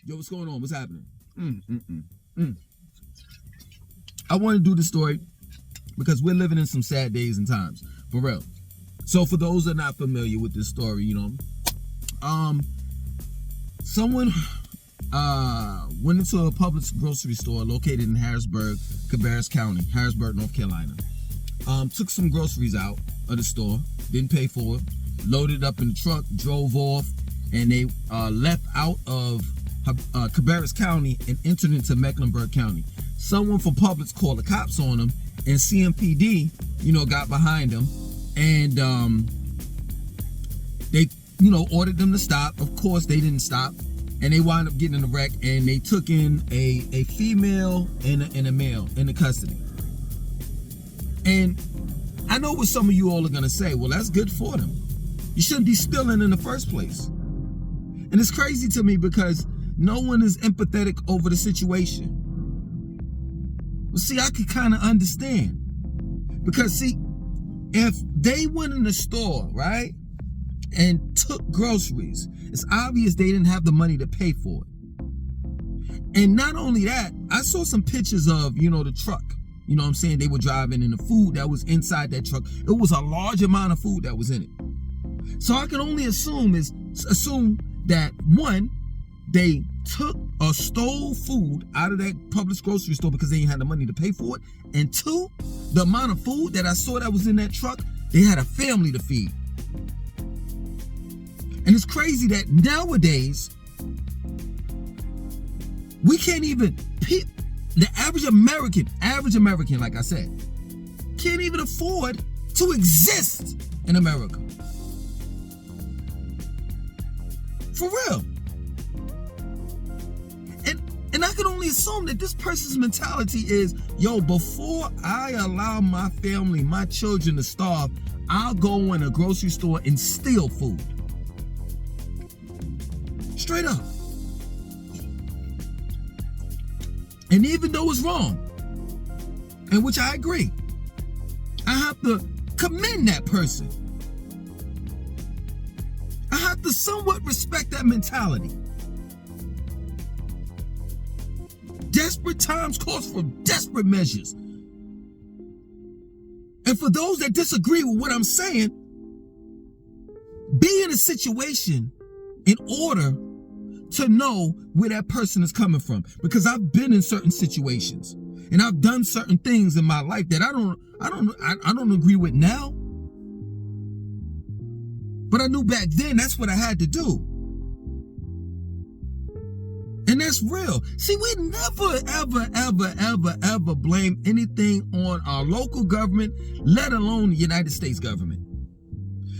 Yo, what's going on? What's happening? Mm, mm, mm, mm. I want to do this story because we're living in some sad days and times, for real. So for those that are not familiar with this story, someone went into a public grocery store located in Harrisburg, Cabarrus County, Harrisburg, North Carolina. Took some groceries out of the store, didn't pay for it, loaded up in the truck, drove off, and they left out of Cabarrus County and entered into Mecklenburg County. Someone from Publix called the cops on them, and CMPD, got behind them, and they, ordered them to stop. Of course, they didn't stop, and they wound up getting in a wreck, and they took in a female and a male into custody. And I know what some of you all are gonna say. Well, that's good for them. You shouldn't be stealing in the first place. And it's crazy to me because no one is empathetic over the situation. Well, see, I could kind of understand. Because, see, if they went in the store, right, and took groceries, it's obvious they didn't have the money to pay for it. And not only that, I saw some pictures of, the truck. You know what I'm saying? They were driving, and the food that was inside that truck, it was a large amount of food that was in it. So I can only assume that, one, they took or stole food out of that Publix grocery store because they didn't have the money to pay for it. And two, the amount of food that I saw that was in that truck, they had a family to feed. And it's crazy that nowadays, we can't even, the average American, like I said, can't even afford to exist in America. For real. And I can only assume that this person's mentality is, before I allow my family, my children to starve, I'll go in a grocery store and steal food. Straight up. And even though it's wrong, in which I agree, I have to commend that person. I have to somewhat respect that mentality. Desperate times calls for desperate measures. And for those that disagree with what I'm saying, be in a situation in order to know where that person is coming from. Because I've been in certain situations and I've done certain things in my life that I don't agree with now. But I knew back then that's what I had to do. And that's real. See, we never, ever blame anything on our local government, let alone the United States government.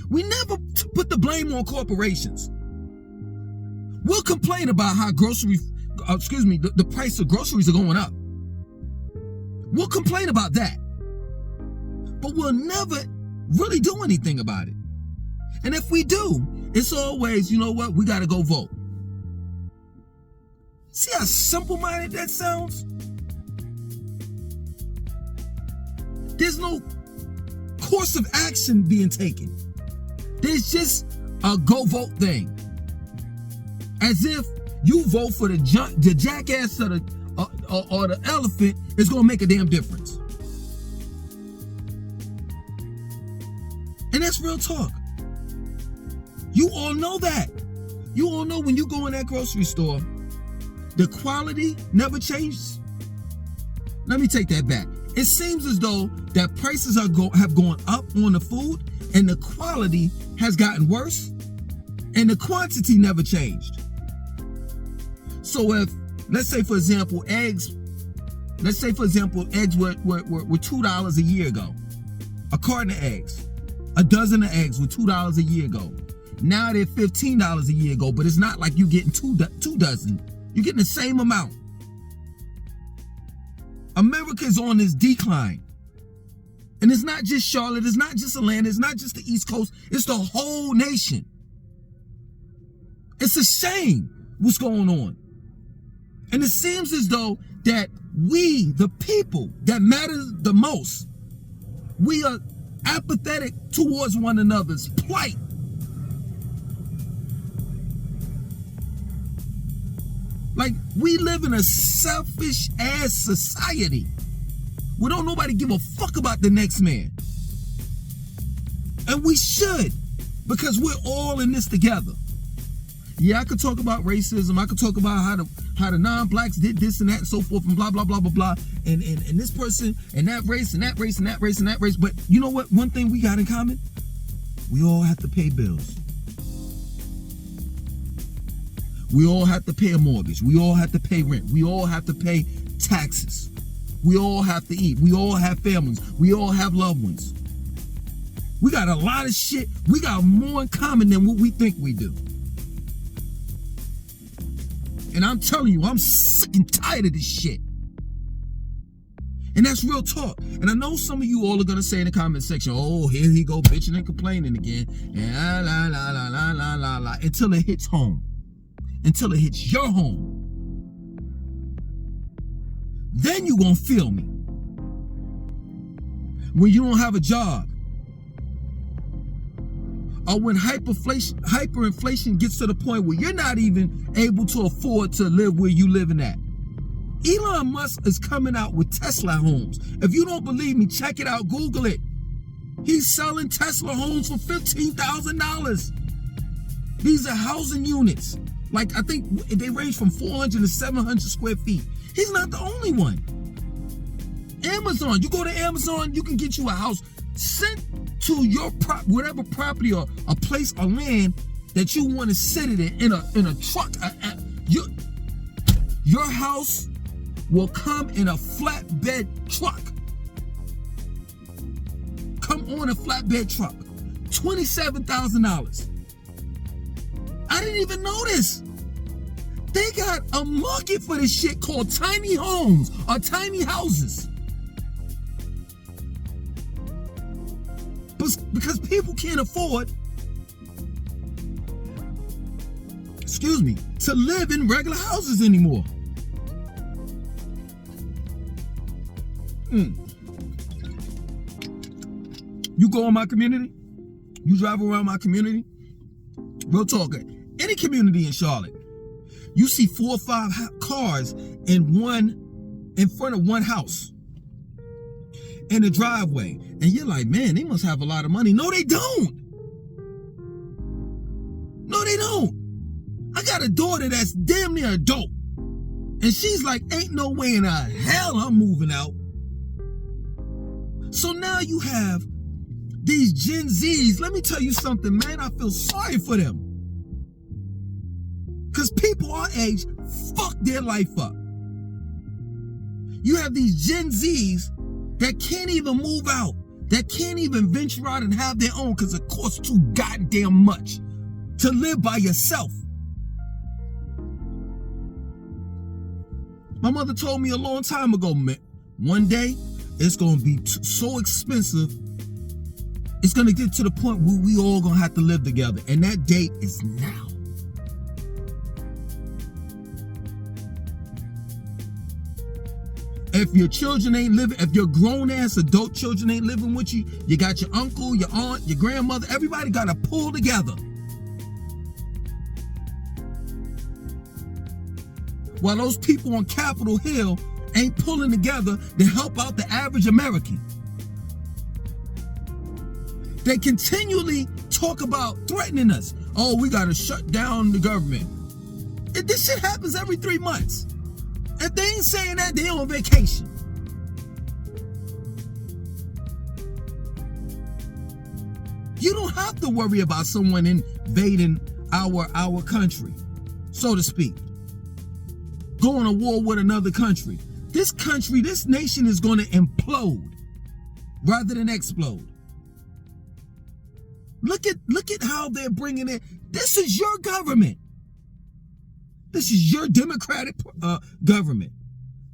We never put the blame on corporations. We'll complain about how the price of groceries are going up. We'll complain about that. But we'll never really do anything about it. And if we do, it's always, we got to go vote. See how simple-minded that sounds? There's no course of action being taken. There's just a go vote thing. As if you vote for the jackass or the elephant is going to make a damn difference. And that's real talk. You all know that. You all know when you go in that grocery store, the quality never changes. Let me take that back. It seems as though that prices have gone up on the food and the quality has gotten worse and the quantity never changed. So if, let's say for example, eggs were $2 a year ago. A carton of eggs, a dozen of eggs were $2 a year ago. Now they're $15 a year ago, but it's not like you're getting two dozen. You're getting the same amount. America's on this decline. And it's not just Charlotte, it's not just Atlanta, it's not just the East Coast, it's the whole nation. It's a shame what's going on. And it seems as though that we, the people that matter the most, we are apathetic towards one another's plight. Like, we live in a selfish ass society where don't nobody give a fuck about the next man. And we should, because we're all in this together. Yeah, I could talk about racism. I could talk about how the non-blacks did this and that and so forth and blah, blah, blah, blah, blah. And this person and that race and that race and that race and that race. But you know what? One thing we got in common? We all have to pay bills. We all have to pay a mortgage. We all have to pay rent. We all have to pay taxes. We all have to eat. We all have families. We all have loved ones. We got a lot of shit. We got more in common than what we think we do. And I'm telling you, I'm sick and tired of this shit. And that's real talk. And I know some of you all are going to say in the comment section, oh, here he go bitching and complaining again. And la, la, la, la, la, la, la, until it hits home. Until it hits your home. Then you gonna feel me. When you don't have a job. Or when hyperinflation gets to the point where you're not even able to afford to live where you living at. Elon Musk is coming out with Tesla homes. If you don't believe me, check it out, Google it. He's selling Tesla homes for $15,000. These are housing units. Like, I think they range from 400 to 700 square feet. He's not the only one. Amazon, you go to Amazon, you can get you a house sent to your whatever property or a place or land that you want to sit it in a truck. Your house will come in a flatbed truck. Come on a flatbed truck. $27,000. I didn't even notice. They got a market for this shit called tiny homes or tiny houses. Because people can't afford, to live in regular houses anymore. You go in my community, you drive around my community, real talk, any community in Charlotte, you see 4 or 5 cars in front of one house in the driveway. And you're like, man, they must have a lot of money. No, they don't. No, they don't. I got a daughter that's damn near adult. And she's like, ain't no way in hell I'm moving out. So now you have these Gen Zs. Let me tell you something, man. I feel sorry for them. Because people our age fuck their life up. You have these Gen Zs that can't even move out, that can't even venture out and have their own because it costs too goddamn much to live by yourself. My mother told me a long time ago, man, one day it's going to be so expensive, it's going to get to the point where we all going to have to live together. And that date is now. If your children ain't living, if your grown-ass adult children ain't living with you, you got your uncle, your aunt, your grandmother, everybody got to pull together. While those people on Capitol Hill ain't pulling together to help out the average American. They continually talk about threatening us. Oh, we got to shut down the government. This shit happens every 3 months. If they ain't saying that, they on vacation. You don't have to worry about someone invading our country, so to speak. Going to war with another country. This nation is going to implode rather than explode. Look at how they're bringing it. This is your government. This is your Democratic government.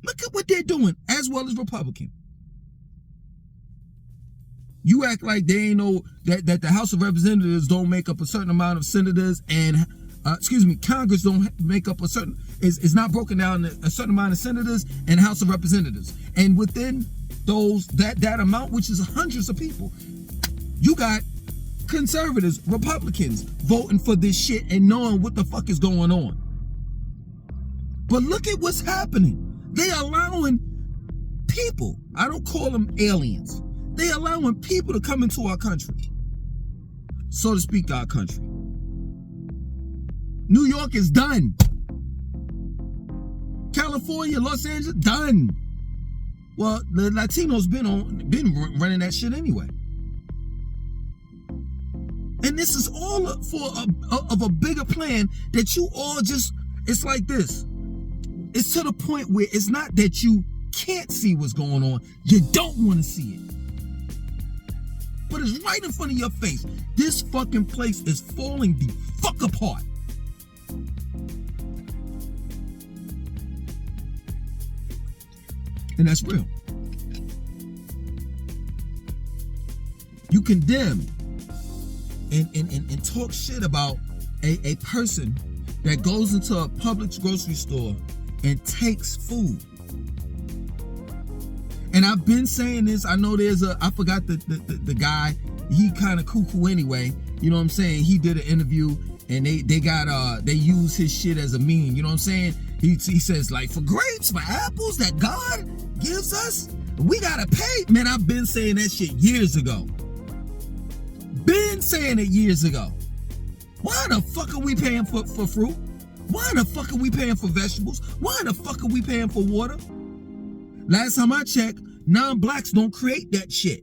Look at what they're doing, as well as Republican. You act like they ain't know that the House of Representatives don't make up a certain amount of senators, and Congress don't make up a certain is not broken down a certain amount of senators and House of Representatives. And within those that amount, which is hundreds of people, you got conservatives, Republicans voting for this shit and knowing what the fuck is going on. But look at what's happening. They allowing people, I don't call them aliens, they allowing people to come into our country, so to speak, our country. New York is done. California, Los Angeles, done. Well, the Latinos been running that shit anyway. And this is all for a bigger plan that you all just, it's like this. It's to the point where it's not that you can't see what's going on, you don't want to see it. But it's right in front of your face. This fucking place is falling the fuck apart. And that's real. You condemn and talk shit about a person that goes into a Publix grocery store and takes food. And I've been saying this. I know I forgot the guy, he kind of cuckoo anyway. You know what I'm saying? He did an interview and they use his shit as a meme. You know what I'm saying? He says, like, for grapes, for apples that God gives us, we gotta pay. Man, I've been saying that shit years ago. Been saying it years ago. Why the fuck are we paying for fruit? Why the fuck are we paying for vegetables? Why the fuck are we paying for water? Last time I checked, non-blacks don't create that shit.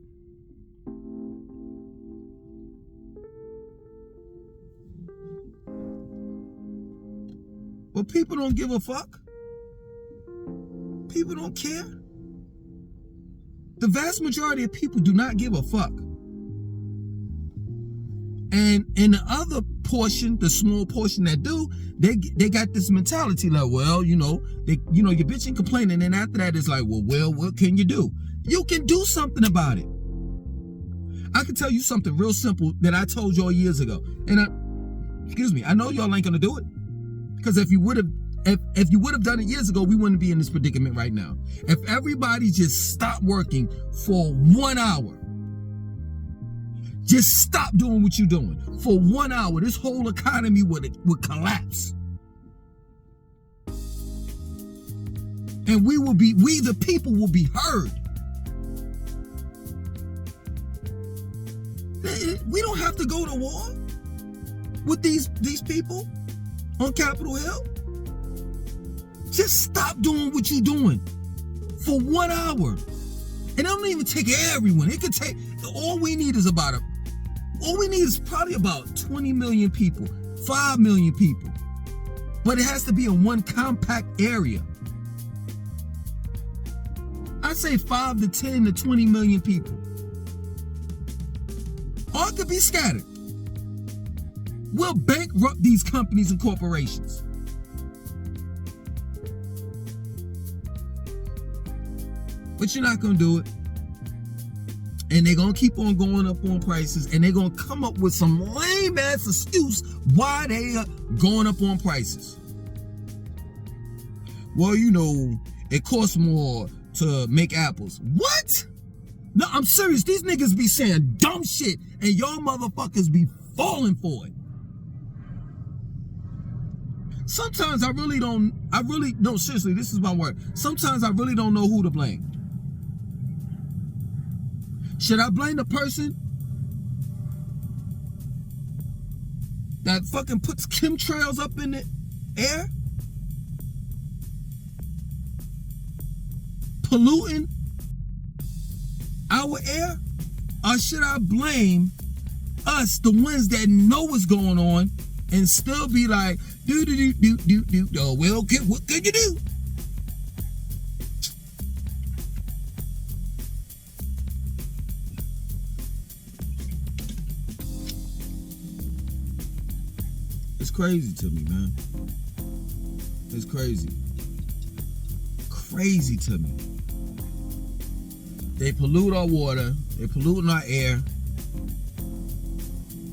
But people don't give a fuck. People don't care. The vast majority of people do not give a fuck. And in the other portion, the small portion that do, they got this mentality like, well, you're bitching, complaining, and after that it's like, well, what can you do? You can do something about it. I can tell you something real simple that I told y'all years ago, and I know y'all ain't gonna do it, because if you would have done it years ago, we wouldn't be in this predicament right now. If everybody just stopped working for 1 hour. Just stop doing what you're doing. For 1 hour, this whole economy would collapse. And we the people will be heard. We don't have to go to war with these people on Capitol Hill. Just stop doing what you're doing for 1 hour. And it don't even take everyone. It could take, all we need is probably about 20 million people, 5 million people. But it has to be in one compact area. I'd say 5 to 10 to 20 million people. Or it could be scattered. We'll bankrupt these companies and corporations. But you're not going to do it. And they're going to keep on going up on prices, and they're going to come up with some lame ass excuse why they are going up on prices. Well, it costs more to make apples. What? No, I'm serious. These niggas be saying dumb shit, and y'all motherfuckers be falling for it. Sometimes no, seriously, this is my word. Sometimes I really don't know who to blame. Should I blame the person that fucking puts chemtrails up in the air, polluting our air? Or should I blame us, the ones that know what's going on, and still be like, do, oh, well, what can you do? It's crazy to me, man. It's crazy. Crazy to me. They pollute our water. They're polluting our air.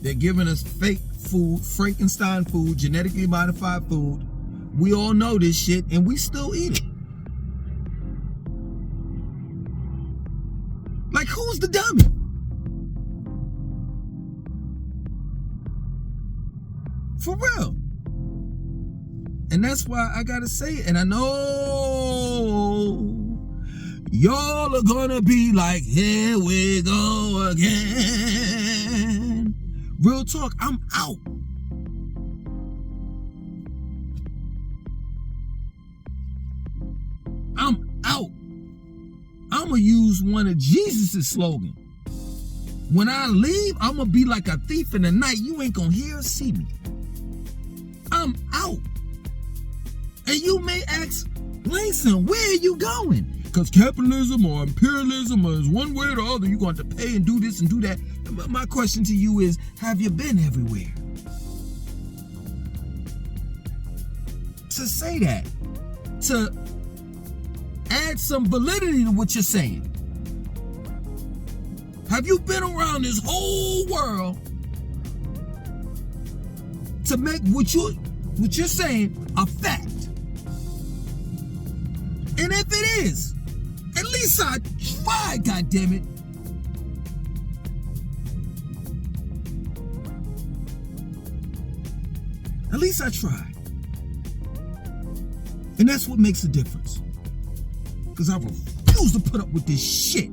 They're giving us fake food, Frankenstein food, genetically modified food. We all know this shit, and we still eat it. Like, who's the dummy? For real. And that's why I gotta say it. And I know y'all are gonna be like, here we go again. Real talk, I'm out. I'm out. I'm gonna use one of Jesus' slogans. When I leave, I'm gonna be like a thief in the night. You ain't gonna hear or see me. I'm out. And you may ask, Lason, where are you going? Because capitalism or imperialism is one way or the other. You're going to pay and do this and do that. My question to you is, have you been everywhere? To say that, to add some validity to what you're saying. Have you been around this whole world to make what you're saying a fact? And if it is, at least I tried, goddammit. At least I tried. And that's what makes a difference. Because I refuse to put up with this shit.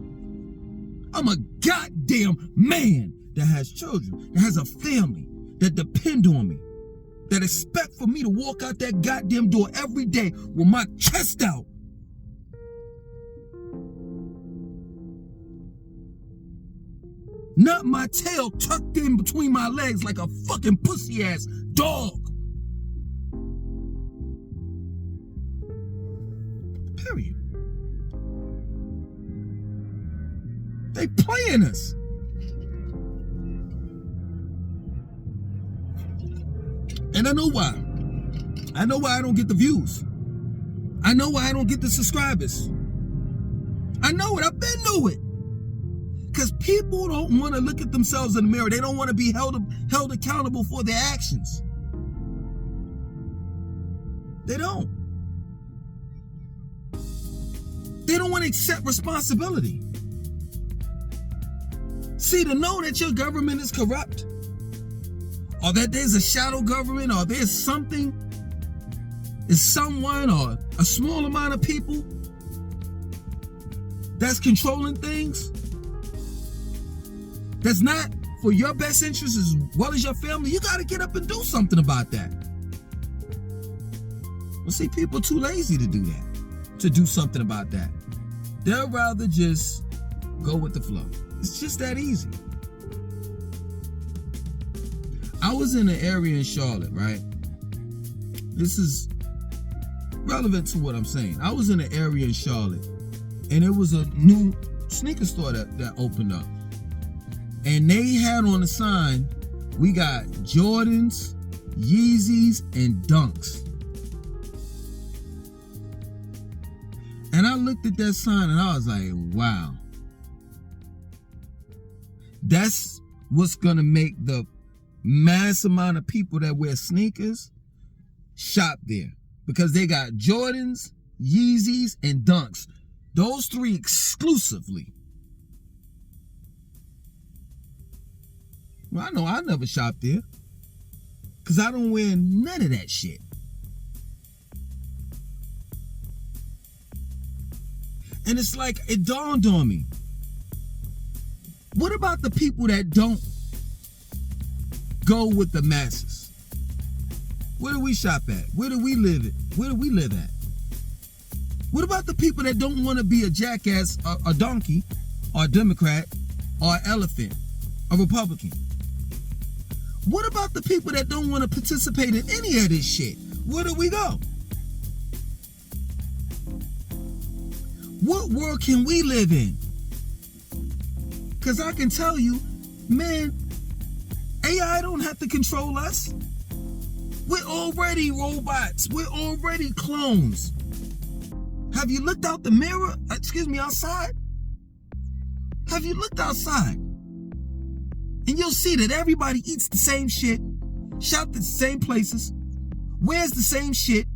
I'm a goddamn man that has children, that has a family, that depend on me, that expect for me to walk out that goddamn door every day with my chest out. Not my tail tucked in between my legs like a fucking pussy ass dog. Period. They playing us. And I know why. I know why I don't get the views. I know why I don't get the subscribers. I know it. I've been to it. Because people don't want to look at themselves in the mirror. They don't want to be held accountable for their actions. They don't. They don't want to accept responsibility. See, to know that your government is corrupt, or that there's a shadow government, or there's something, is someone, or a small amount of people that's controlling things, that's not for your best interest as well as your family, you got to get up and do something about that. Well, see, people are too lazy to do that, to do something about that. They'll rather just go with the flow. It's just that easy. I was in an area in Charlotte, right? This is relevant to what I'm saying. I was in an area in Charlotte, and it was a new sneaker store that opened up. And they had on the sign, we got Jordans, Yeezys, and Dunks. And I looked at that sign and I was like, wow. That's what's gonna make the mass amount of people that wear sneakers shop there. Because they got Jordans, Yeezys, and Dunks. Those three exclusively. Well, I know I never shop there. Because I don't wear none of that shit. And it's like, it dawned on me. What about the people that don't go with the masses? Where do we shop at? Where do we live at? Where do we live at? What about the people that don't want to be a jackass, a donkey, or a Democrat, or an elephant, a Republican? What about the people that don't want to participate in any of this shit? Where do we go? What world can we live in? Because I can tell you, man, AI don't have to control us. We're already robots. We're already clones. Have you looked out the mirror? Outside? Have you looked outside? And you'll see that everybody eats the same shit, shops at the same places, wears the same shit.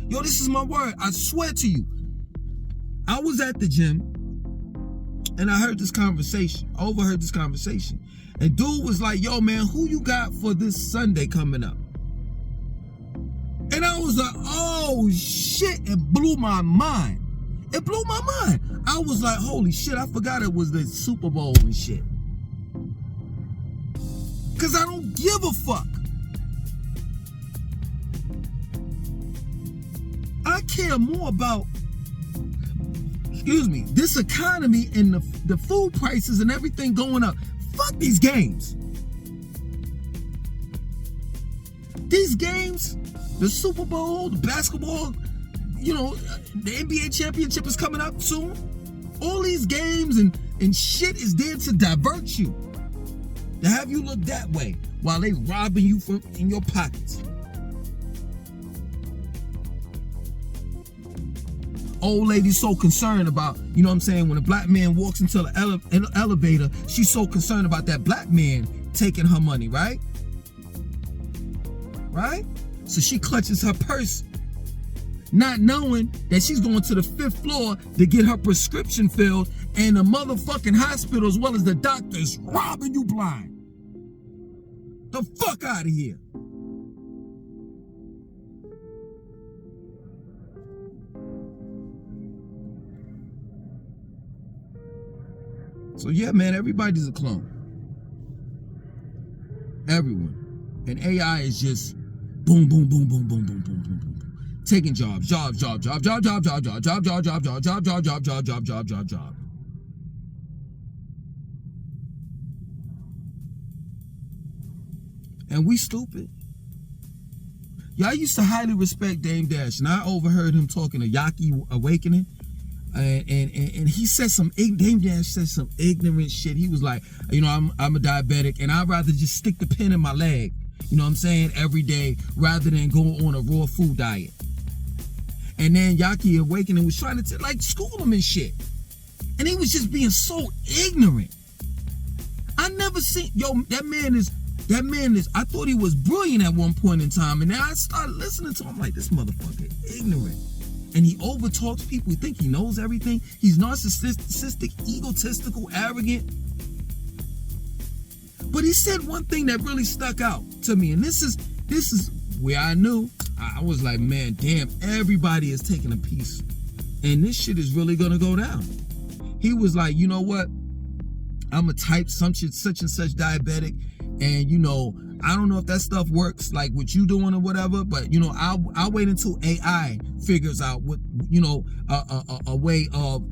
Yo, this is my word. I swear to you. I was at the gym and I overheard this conversation. And dude was like, yo, man, who you got for this Sunday coming up? was like, oh shit, it blew my mind. It blew my mind. I was like, holy shit, I forgot it was the Super Bowl and shit. Cause I don't give a fuck. I care more about, this economy and the food prices and everything going up. Fuck these games. These games, the Super Bowl, the basketball, the NBA championship is coming up soon. All these games and shit is there to divert you. To have you look that way while they robbing you from in your pockets. Old lady so concerned about, when a black man walks into an elevator, she's so concerned about that black man taking her money, right? Right? So she clutches her purse, not knowing that she's going to the 5th floor to get her prescription filled, and the motherfucking hospital as well as the doctors robbing you blind. The fuck out of here. So yeah, man, everybody's a clone. Everyone. And AI is just boom, boom, boom, boom, boom, boom, boom, boom, boom, boom. Taking jobs. And we stupid. Yeah, I used to highly respect Dame Dash, and I overheard him talking to Yaki Awakening. And he said Dame Dash said some ignorant shit. He was like, I'm a diabetic, and I'd rather just stick the pin in my leg, every day, rather than go on a raw food diet. And then Yaki Awakening was trying to school him and shit. And he was just being so ignorant. I never seen, that man is, I thought he was brilliant at one point in time, and then I started listening to him like, this motherfucker ignorant. And he overtalks people. He think he knows everything. He's narcissistic, egotistical, arrogant. But he said one thing that really stuck out to me, and this is where I knew. I was like, man, damn, everybody is taking a piece, and this shit is really gonna go down. He was like, you know what? I'm a type such and such diabetic, and I don't know if that stuff works like what you doing or whatever, but I'll wait until AI figures out what a way of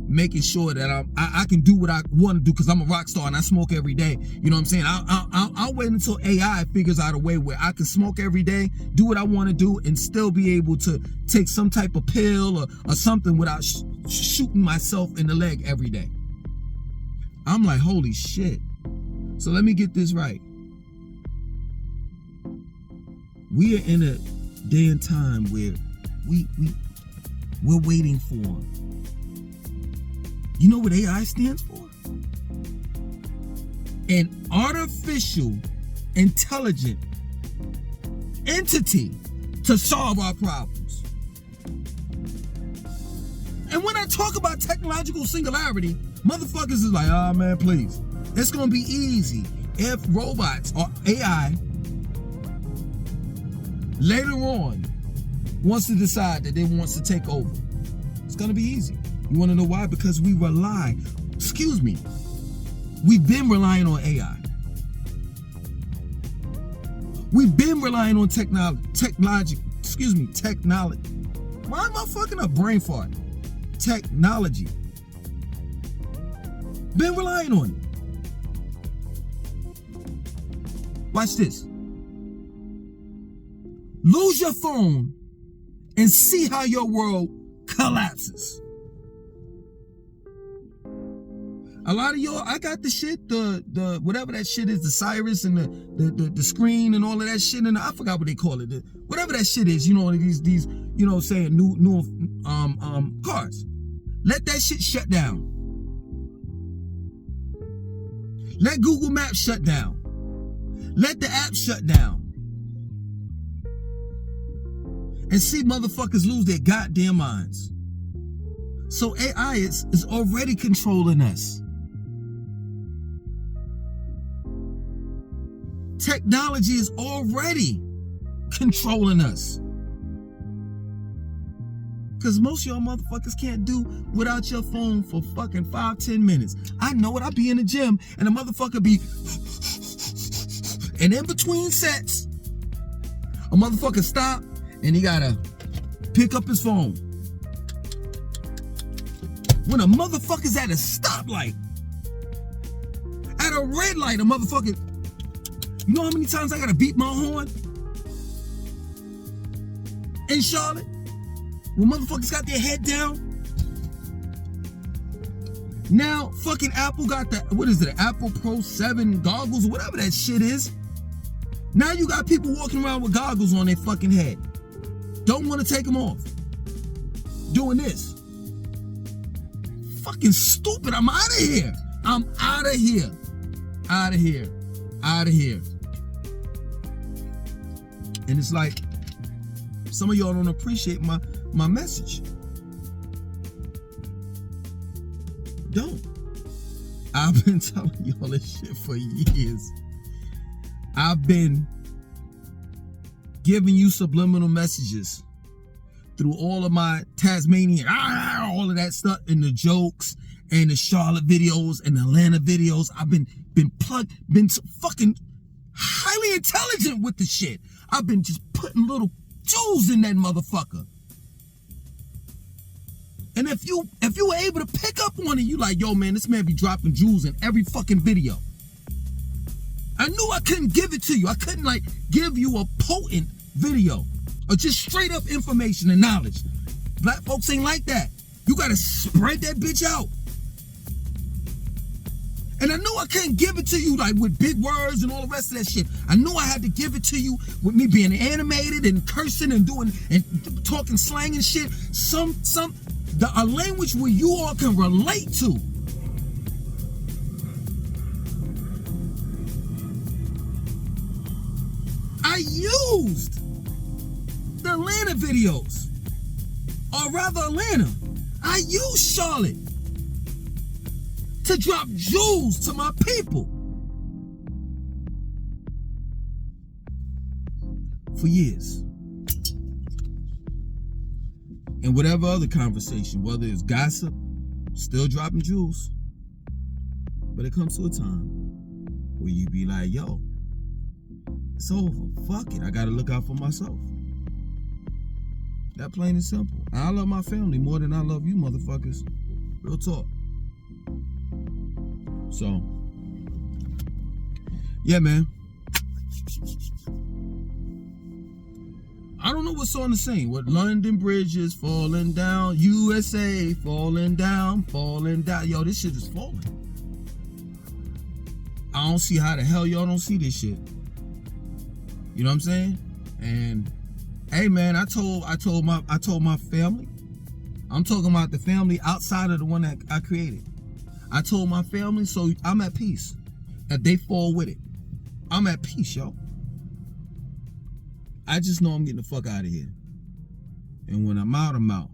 making sure that I can do what I want to do, because I'm a rock star and I smoke every day. You know what I'm saying? I'll wait until AI figures out a way where I can smoke every day, do what I want to do, and still be able to take some type of pill or something without shooting myself in the leg every day. I'm like, holy shit. So let me get this right. We are in a day and time where we're waiting for. You know what AI stands for? An artificial intelligent entity to solve our problems. And when I talk about technological singularity, motherfuckers is like, oh man, please. It's gonna be easy if robots or AI later on wants to decide that they wants to take over. It's gonna be easy. You wanna know why? Because we rely, we've been relying on AI. We've been relying on technology. Why am I fucking up? Brain fart. Technology. Been relying on it. Watch this. Lose your phone and see how your world collapses. A lot of y'all, I got the shit, the whatever that shit is, the Cyrus and the screen and all of that shit, and I forgot what they call it. Whatever that shit is, these saying new cars. Let that shit shut down. Let Google Maps shut down. Let the app shut down. And see motherfuckers lose their goddamn minds. So AI is already controlling us. Technology is already controlling us. Because most of y'all motherfuckers can't do without your phone for fucking 5-10 minutes. I know it. I be in the gym and a motherfucker be... And in between sets, a motherfucker stop and he gotta pick up his phone. When a motherfucker's at a stoplight, at a red light, a motherfucker... You know how many times I gotta beat my horn? In Charlotte? When motherfuckers got their head down. Now, fucking Apple got the, what is it, Apple Pro 7 goggles or whatever that shit is. Now you got people walking around with goggles on their fucking head. Don't want to take them off. Doing this. Fucking stupid. I'm out of here. I'm out of here. Out of here. Out of here. And it's like, some of y'all don't appreciate my message. Don't. I've been telling y'all this shit for years. I've been giving you subliminal messages through all of my Tasmanian, all of that stuff, and the jokes, and the Charlotte videos, and the Atlanta videos. I've been fucking highly intelligent with the shit. I've been just putting little jewels in that motherfucker. And if you were able to pick up on it, you like, yo man, this man be dropping jewels in every fucking video. I knew I couldn't give it to you. I couldn't like give you a potent video or just straight up information and knowledge. Black folks ain't like that. You gotta spread that bitch out. And I knew I couldn't give it to you like with big words and all the rest of that shit. I knew I had to give it to you with me being animated and cursing and doing and talking slang and shit. A language where you all can relate to. I used the Atlanta videos, or rather Atlanta. I used Charlotte to drop jewels to my people for years. And whatever other conversation, whether it's gossip, still dropping jewels. But it comes to a time where you be like, yo, it's over. Fuck it. I gotta look out for myself. That plain and simple. I love my family more than I love you motherfuckers. Real talk. So, yeah, man. I don't know what song to sing. What London Bridge is falling down, USA falling down, falling down. Yo, this shit is falling. I don't see how the hell y'all don't see this shit. You know what I'm saying? And hey, man, I told my family. I'm talking about the family outside of the one that I created. I told my family, so I'm at peace. If they fall with it, I'm at peace, yo. I just know I'm getting the fuck out of here. And when I'm out, I'm out.